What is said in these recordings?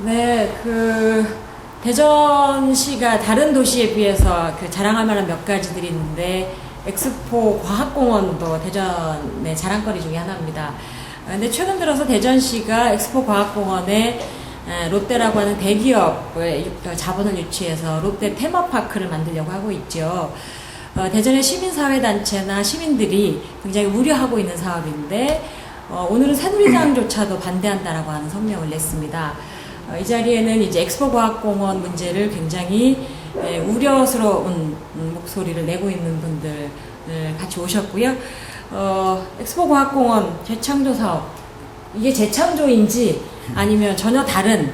네, 대전시가 다른 도시에 비해서 자랑할 만한 몇 가지들이 있는데, 엑스포 과학공원도 대전의 자랑거리 중에 하나입니다. 근데 최근 들어서 대전시가 엑스포 과학공원에 롯데라고 하는 대기업의 자본을 유치해서 롯데 테마파크를 만들려고 하고 있죠. 대전의 시민사회단체나 시민들이 굉장히 우려하고 있는 사업인데, 오늘은 새누리당조차도 반대한다라고 하는 성명을 냈습니다. 이 자리에는 이제 엑스포 과학공원 문제를 굉장히 우려스러운 목소리를 내고 있는 분들 같이 오셨고요. 엑스포 과학공원 재창조 사업, 이게 재창조인지 아니면 전혀 다른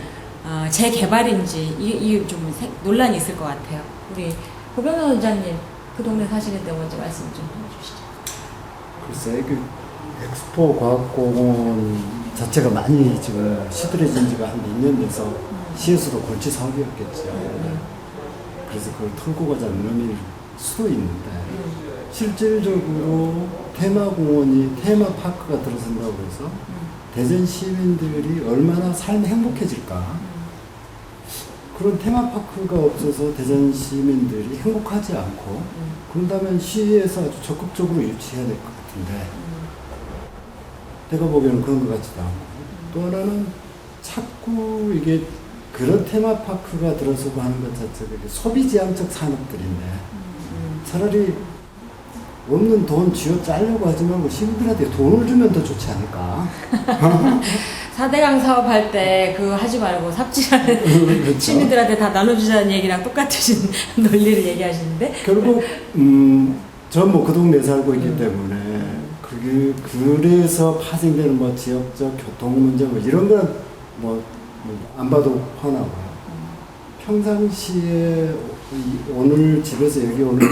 재개발인지 이 좀 논란이 있을 것 같아요. 우리 고병현 원장님, 그 동네 사시는데 먼저 말씀 좀 해주시죠. 글쎄, 엑스포 과학공원 자체가 많이 지금 시들해진 지가 한 2년 돼서 시에서도 골치 사업이었겠죠. 그래서 그걸 털고 가자는 의미일 수도 있는데, 실질적으로 테마공원이 테마파크가 들어선다고 해서 대전 시민들이 얼마나 삶이 행복해질까? 그런 테마파크가 없어서 대전 시민들이 행복하지 않고, 그런다면 시에서 아주 적극적으로 유치해야 될 것 같은데, 내가 보기에는 그런 것 같지도 않고, 또 하나는 자꾸 이게 그런 테마파크가 들어서고 하는 것 자체가 소비지향적 산업들인데, 차라리 없는 돈 쥐어 짜려고 하지 말고 시민들한테 돈을 주면 더 좋지 않을까? 4대강 사업할 때 그거 하지 말고 삽질하는 그렇죠. 시민들한테 다 나눠주자는 얘기랑 똑같으신 논리를 얘기하시는데, 결국 전 뭐 그 동네에 살고 있기 때문에 그래서 파생되는 뭐 지역적 교통 문제 뭐 이런 건 뭐 안 봐도 뻔하고요. 평상시에 오늘 집에서 여기 오는데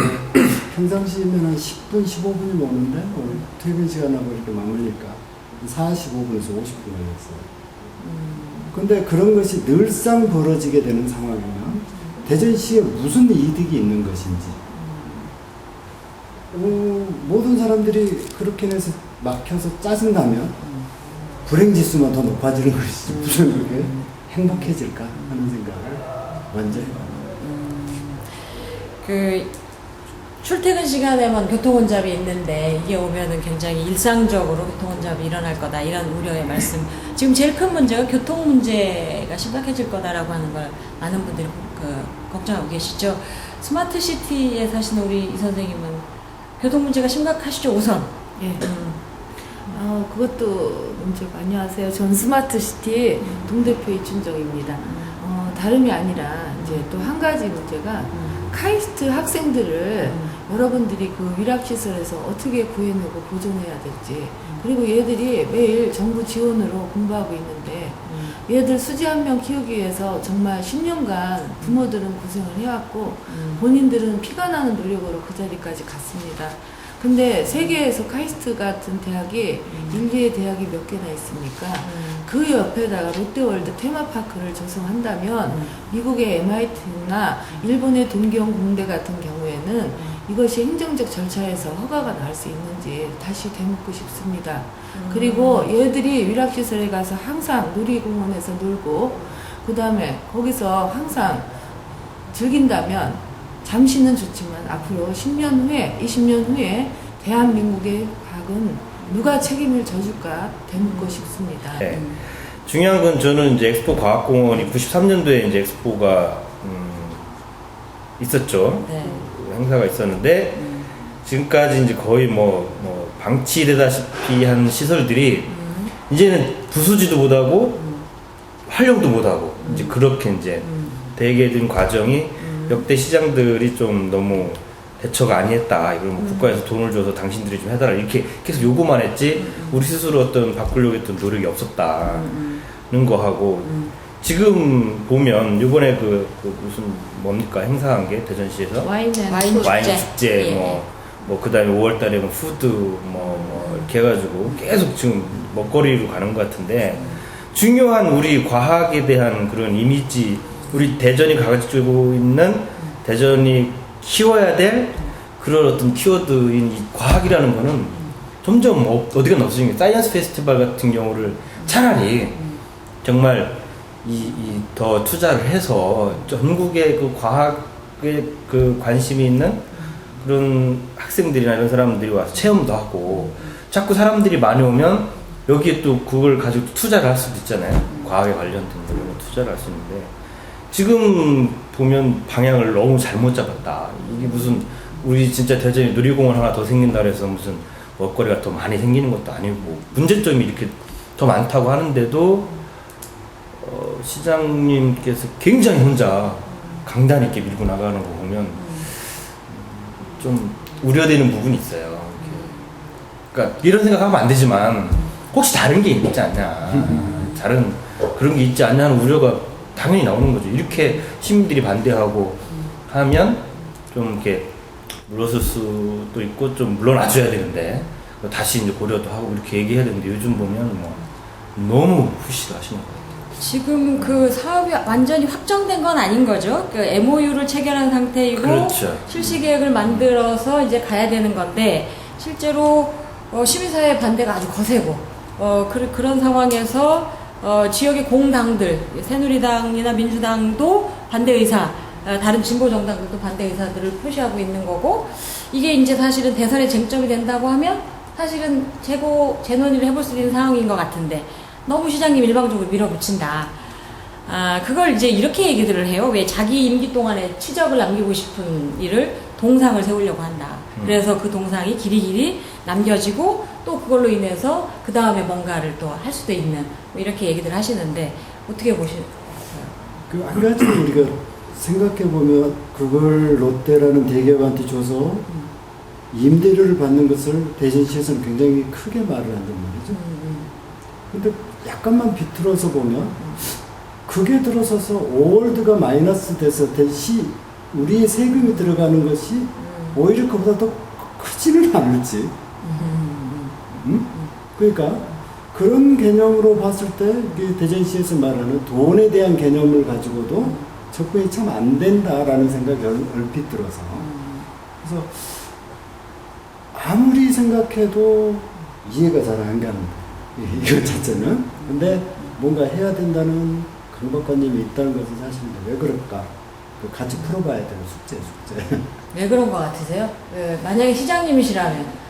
평상시면 한 10분, 15분이면 오는데 오늘 퇴근 시간하고 이렇게 맞물리니까 45분에서 50분 걸렸어요. 근데 그런 것이 늘상 벌어지게 되는 상황이면 대전시에 무슨 이득이 있는 것인지, 모든 사람들이 그렇게 해서 막혀서 짜증나면 불행지수만 더 높아지는 것이지 무슨 그게 행복해질까 하는 생각을 먼저 해요. 출퇴근 시간에만 교통혼잡이 있는데 이게 오면은 굉장히 일상적으로 교통혼잡이 일어날 거다, 이런 우려의 말씀. 지금 제일 큰 문제가 교통 문제가 심각해질 거다라고 하는 걸 많은 분들이 걱정하고 계시죠. 스마트 시티에 사시는 우리 이 선생님은 교통 문제가 심각하시죠, 우선? 예. 그것도 문제가. 안녕하세요. 전 스마트시티 동대표 이춘정입니다. 다름이 아니라 이제 또 한 가지 문제가 카이스트 학생들을 여러분들이 그 위락시설에서 어떻게 구해내고 보존해야 될지, 그리고 얘들이 매일 정부 지원으로 공부하고 있는데 얘들 수지 한 명 키우기 위해서 정말 10년간 부모들은 고생을 해왔고 본인들은 피가 나는 노력으로 그 자리까지 갔습니다. 근데 세계에서 카이스트 같은 대학이 1, 2의 대학이 몇 개나 있습니까? 그 옆에다가 롯데월드 테마파크를 조성한다면 미국의 MIT나 일본의 동경 공대 같은 경우에는 이것이 행정적 절차에서 허가가 나올 수 있는지 다시 되묻고 싶습니다. 그리고 얘들이 위락시설에 가서 항상 놀이공원에서 놀고, 그 다음에 거기서 항상 즐긴다면 잠시는 좋지만 앞으로 10년 후에, 20년 후에 대한민국의 과학은 누가 책임을 져줄까 되묻고 싶습니다. 네. 중요한 건 저는 이제 엑스포 과학공원이 93년도에 이제 엑스포가 있었죠. 네. 행사가 있었는데 지금까지 이제 거의 뭐 방치되다시피 한 시설들이 이제는 부수지도 못하고 활용도 못하고 이제 그렇게 이제 되게 된 과정이 역대 시장들이 좀 너무 대처가 아니했다. 이걸 뭐 국가에서 돈을 줘서 당신들이 좀 해달라 이렇게 계속 요구만 했지 우리 스스로 어떤 바꾸려고 했던 노력이 없었다는 거 하고, 지금 보면 이번에 무슨 뭡니까 행사한 게 대전시에서 와인 축제 예. 뭐 그다음에 5월달에 뭐 푸드 뭐 이렇게 해가지고 계속 지금 먹거리로 가는 것 같은데, 중요한 우리 과학에 대한 그런 이미지, 우리 대전이 가지고 있는, 대전이 키워야 될 그런 어떤 키워드인 이 과학이라는 거는 점점 어디가 없어지는 게, 사이언스 페스티벌 같은 경우를 차라리 정말 더 투자를 해서 전국의 그 과학에 그 관심이 있는 그런 학생들이나 이런 사람들이 와서 체험도 하고 자꾸 사람들이 많이 오면 여기에 또 그걸 가지고 투자를 할 수도 있잖아요. 과학에 관련된 거를 투자를 할 수 있는데 지금 보면 방향을 너무 잘못 잡았다. 이게 무슨 우리 진짜 대전에 놀이공원 하나 더 생긴다 그래서 무슨 먹거리가 더 많이 생기는 것도 아니고 문제점이 이렇게 더 많다고 하는데도 시장님께서 굉장히 혼자 강단 있게 밀고 나가는 거 보면 좀 우려되는 부분이 있어요. 그러니까 이런 생각하면 안 되지만 혹시 다른 게 있지 않냐, 다른 그런 게 있지 않냐 하는 우려가 당연히 나오는 거죠. 이렇게 시민들이 반대하고 하면 좀 이렇게 물러설 수도 있고 좀 물러나줘야 되는데 다시 이제 고려도 하고 이렇게 얘기해야 되는데 요즘 보면 뭐 너무 푸시하시는 것 같아요. 지금 그 사업이 완전히 확정된 건 아닌 거죠. 그 MOU를 체결한 상태이고 그렇죠. 실시 계획을 만들어서 이제 가야 되는 건데 실제로 시민사회 반대가 아주 거세고 그런 상황에서 지역의 공당들 새누리당이나 민주당도 반대 의사 다른 진보 정당들도 반대 의사들을 표시하고 있는 거고 이게 이제 사실은 대선의 쟁점이 된다고 하면 사실은 재논의를 해볼 수 있는 상황인 것 같은데 너무 시장님 일방적으로 밀어붙인다. 그걸 이제 이렇게 얘기들을 해요. 왜 자기 임기 동안에 치적을 남기고 싶은 일을 동상을 세우려고 한다. 그래서 그 동상이 길이길이 남겨지고 또 그걸로 인해서 그 다음에 뭔가를 또 할 수도 있는 뭐 이렇게 얘기들 하시는데 어떻게 보시나요? 그 한 가지 우리가 생각해 보면 그걸 롯데라는 대기업한테 줘서 임대료를 받는 것을 대전시에서는 굉장히 크게 말을 한단 말이죠. 근데 약간만 비틀어서 보면 그게 들어서서 오월드가 마이너스 돼서 대시 우리의 세금이 들어가는 것이 오히려 그보다 더 크지는 않을지. 그러니까 그런 개념으로 봤을 때 대전시에서 말하는 돈에 대한 개념을 가지고도 접근이 참 안 된다라는 생각이 얼핏 들어서 그래서 아무리 생각해도 이해가 잘 안 가는 이거 자체는. 근데 뭔가 해야 된다는 강박관념이 있다는 것은 사실인데 왜 그럴까? 같이 풀어봐야 되는 숙제. 왜 그런 것 같으세요? 만약에 시장님이시라면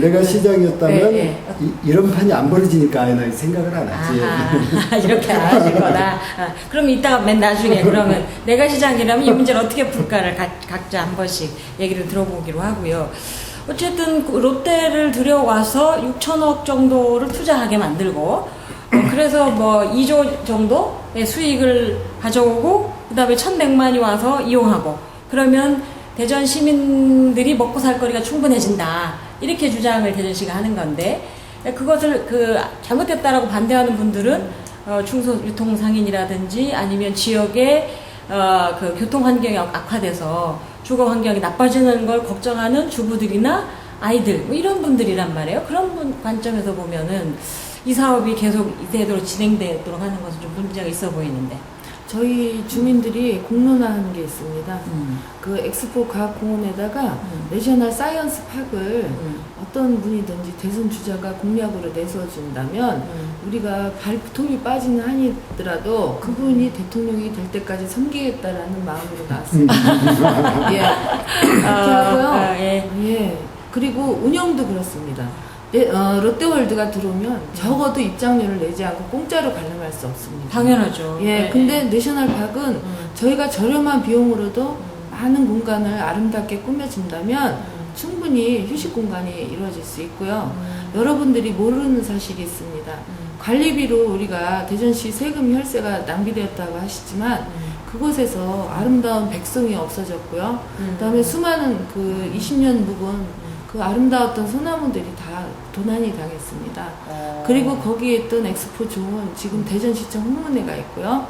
내가 시장이었다면 네. 이런 판이 안 벌어지니까 나 생각을 안 하지. 이렇게 안 하실 거다. 그럼 이따가 맨 나중에 그러면 내가 시장이라면 이 문제를 어떻게 풀까를 각자 한 번씩 얘기를 들어보기로 하고요. 어쨌든 롯데를 들여와서 6천억 정도를 투자하게 만들고 그래서 뭐 2조 정도의 수익을 가져오고 그다음에 1,100만이 와서 이용하고 그러면 대전 시민들이 먹고 살 거리가 충분해진다. 이렇게 주장을 대전시가 하는 건데 그것을 잘못됐다라고 반대하는 분들은 중소유통상인이라든지 아니면 지역의 그 교통 환경이 악화돼서 주거 환경이 나빠지는 걸 걱정하는 주부들이나 아이들 뭐 이런 분들이란 말이에요. 그런 관점에서 보면은 이 사업이 계속 이대로 진행되도록 하는 것은 좀 문제가 있어 보이는데. 저희 주민들이 공론화하는 게 있습니다. 그 엑스포 과학공원에다가 내셔널 사이언스 파크를 어떤 분이든지 대선 주자가 공약으로 내세워준다면 우리가 발톱이 빠지는 한이더라도 그분이 대통령이 될 때까지 섬기겠다라는 마음으로 나왔습니다. 예. 그렇게 하고요. 예. 그리고 운영도 그렇습니다. 롯데월드가 들어오면 적어도 입장료를 내지 않고 공짜로 관람할 수 없습니다. 당연하죠. 예, 근데 내셔널파크는 저희가 저렴한 비용으로도 많은 공간을 아름답게 꾸며준다면 충분히 휴식 공간이 이루어질 수 있고요. 여러분들이 모르는 사실이 있습니다. 관리비로 우리가 대전시 세금 혈세가 낭비되었다고 하시지만 그곳에서 아름다운 백성이 없어졌고요. 그다음에 수많은 그 20년 묵은 그 아름다웠던 소나무들이 다 도난이 당했습니다. 그리고 거기에 있던 엑스포 존은 지금 대전시청 홍문회가 있고요.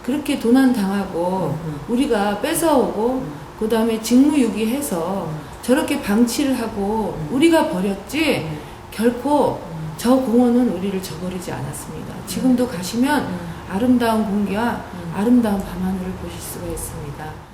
그렇게 도난 당하고 우리가 뺏어오고 그 다음에 직무유기해서 저렇게 방치를 하고 우리가 버렸지 결코 저 공원은 우리를 저버리지 않았습니다. 지금도 가시면 아름다운 공기와 아름다운 밤하늘을 보실 수가 있습니다.